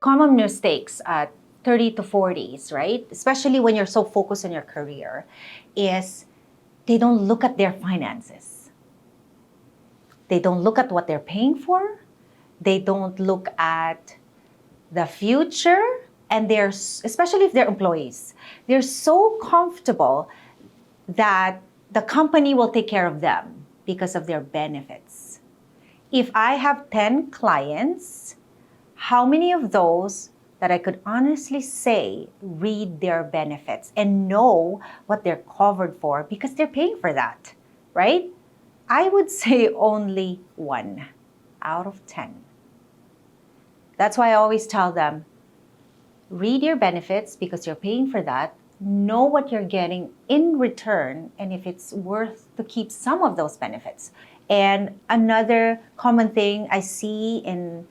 common mistakes at 30 to 40s, right? Especially when you're so focused on your career, is they don't look at their finances. They don't look at what they're paying for. They don't look at the future. And especially if they're employees, they're so comfortable that the company will take care of them because of their benefits. If I have 10 clients, how many of those that I could honestly say read their benefits and know what they're covered for because they're paying for that, right? I would say only 1 out of 10. That's why I always tell them, read your benefits because you're paying for that. Know what you're getting in return and if it's worth to keep some of those benefits. And another common thing I see in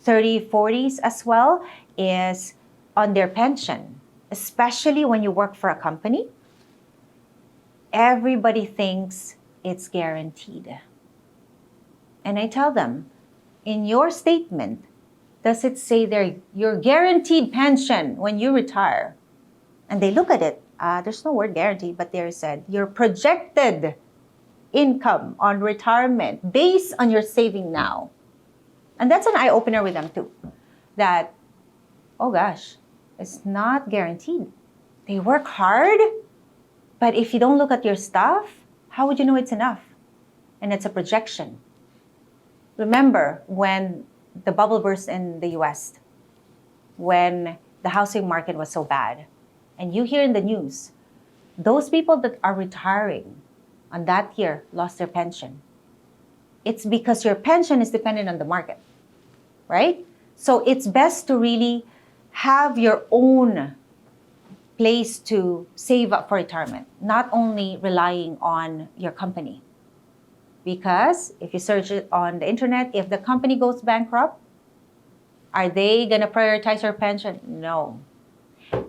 30s, 40s as well is on their pension. Especially when you work for a company, everybody thinks it's guaranteed. And I tell them, in your statement, does it say there your guaranteed pension when you retire? And they look at it. There's no word guarantee, but there said your projected income on retirement based on your saving now. And that's an eye-opener with them too. That, oh gosh, it's not guaranteed. They work hard, but if you don't look at your stuff, how would you know it's enough? And it's a projection. Remember when the bubble burst in the US, when the housing market was so bad, and you hear in the news, those people that are retiring on that year lost their pension. It's because your pension is dependent on the market, right? So it's best to really have your own place to save up for retirement, not only relying on your company. Because if you search it on the internet, if the company goes bankrupt, are they gonna prioritize your pension? No.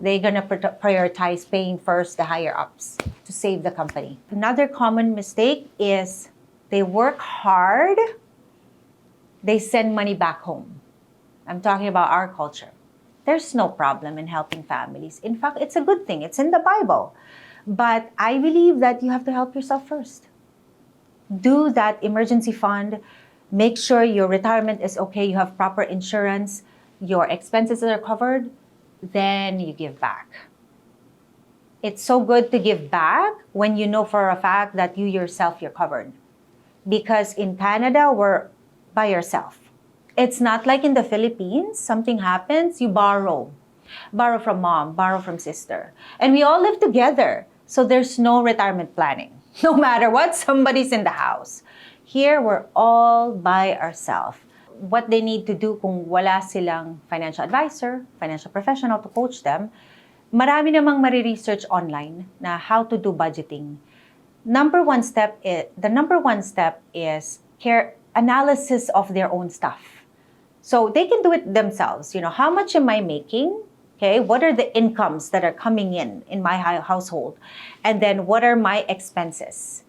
They're gonna prioritize paying first the higher ups to save the company. Another common mistake is they work hard, they send money back home. I'm talking about our culture. There's no problem in helping families. In fact, it's a good thing. It's in the Bible. But I believe that you have to help yourself first. Do that emergency fund. Make sure your retirement is okay. You have proper insurance. Your expenses are covered. Then you give back. It's so good to give back when you know for a fact that you yourself, you're covered. Because in Canada, we're by yourself. It's not like in the Philippines, something happens, you borrow. Borrow from mom, borrow from sister. And we all live together. So there's no retirement planning. No matter what, somebody's in the house. Here, we're all by ourselves. What they need to do kung wala silang financial advisor, financial professional to coach them, marami namang mariresearch online na how to do budgeting. The number one step is analysis of their own stuff. So they can do it themselves. You know, how much am I making? Okay, what are the incomes that are coming in my household? And then what are my expenses?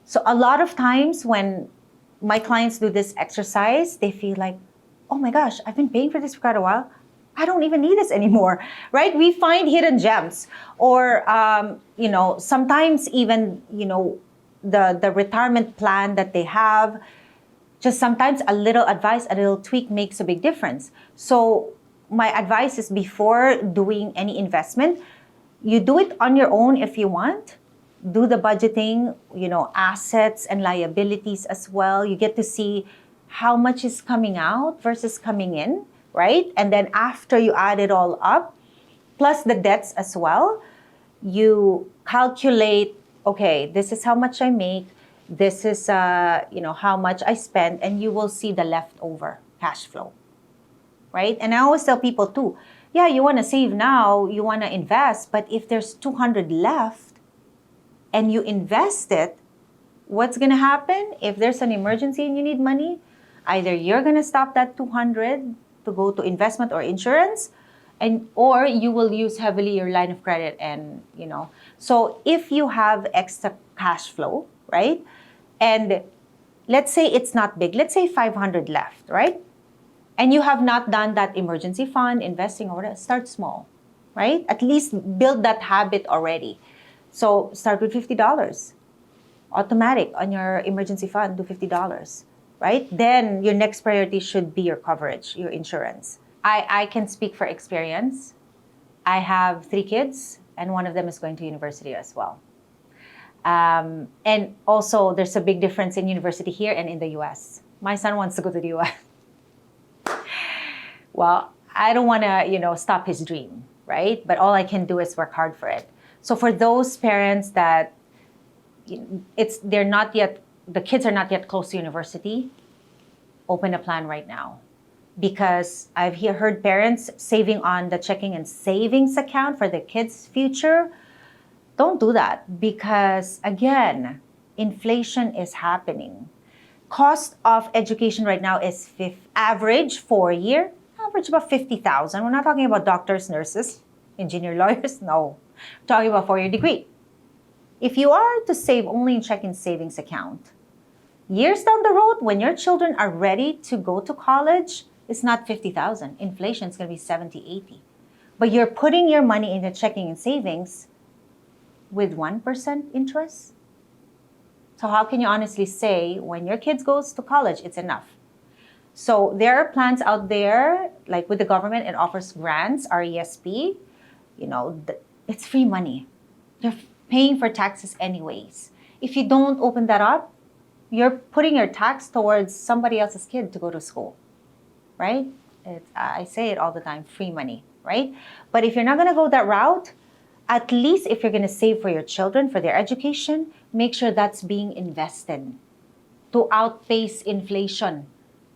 So a lot of times when my clients do this exercise, they feel like, oh my gosh, I've been paying for this for quite a while. I don't even need this anymore, right? We find hidden gems. Or, sometimes even, the retirement plan that they have, just sometimes a little advice, a little tweak makes a big difference. So my advice is before doing any investment, you do it on your own if you want. Do the budgeting, assets and liabilities as well. You get to see how much is coming out versus coming in, right? And then after you add it all up, plus the debts as well, you calculate, okay, this is how much I make, this is how much I spend, and you will see the leftover cash flow, right? And I always tell people too, yeah, you want to save now, you want to invest, but if there's 200 left and you invest it, what's going to happen? If there's an emergency and you need money, either you're going to stop that 200 to go to investment or insurance, or you will use heavily your line of credit and, So if you have extra cash flow, right? And let's say it's not big. Let's say 500 left, right? and you have not done that emergency fund, investing or whatever, start small, right? At least build that habit already. So start with $50. Automatic on your emergency fund, do $50, right? Then your next priority should be your coverage, your insurance. I can speak for experience. I have 3 kids, and one of them is going to university as well. And also, there's a big difference in university here and in the US. My son wants to go to the US. Well, I don't want to, stop his dream, right? But all I can do is work hard for it. So for those parents that the kids are not yet close to university, open a plan right now. Because I've heard parents saving on the checking and savings account for the kids' future. Don't do that because, again, inflation is happening. Cost of education right now is average 4-year, average about 50,000. We're not talking about doctors, nurses, engineer, lawyers. No, we're talking about 4-year degree. If you are to save only in checking savings account, years down the road, when your children are ready to go to college, it's not 50,000. Inflation is going to be 70, 80. But you're putting your money into checking and savings with 1% interest. So how can you honestly say when your kids goes to college, it's enough? So there are plans out there, like with the government, it offers grants, RESP. It's free money. You're paying for taxes anyways. If you don't open that up, you're putting your tax towards somebody else's kid to go to school, right? I say it all the time, free money, right? But if you're not going to go that route, at least if you're going to save for your children, for their education, make sure that's being invested to outpace inflation,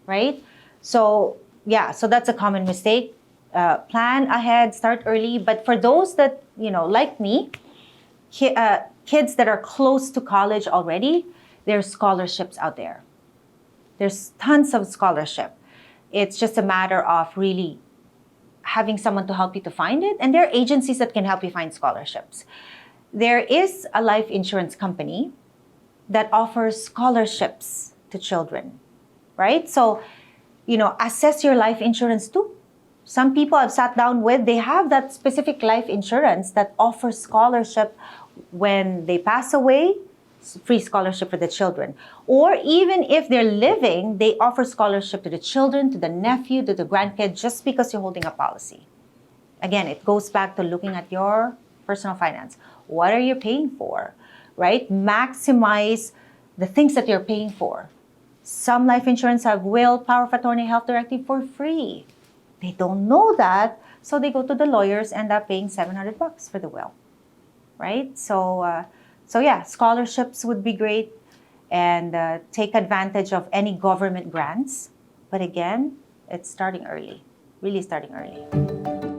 right? So that's a common mistake. Plan ahead, start early. But for those that, like me, kids that are close to college already, there's scholarships out there. There's tons of scholarship. It's just a matter of really having someone to help you to find it. And there are agencies that can help you find scholarships. There is a life insurance company that offers scholarships to children, right? So, assess your life insurance too. Some people I've sat down with, they have that specific life insurance that offers scholarship when they pass away, free scholarship for the children. Or even if they're living, they offer scholarship to the children, to the nephew, to the grandkid, just because you're holding a policy. Again, it goes back to looking at your personal finance. What are you paying for, right? Maximize the things that you're paying for. Some life insurance have will, power of attorney, health directive for free. They don't know that, so they go to the lawyers, end up paying $700 for the will, right? So scholarships would be great, and take advantage of any government grants. But again, it's starting early, really starting early.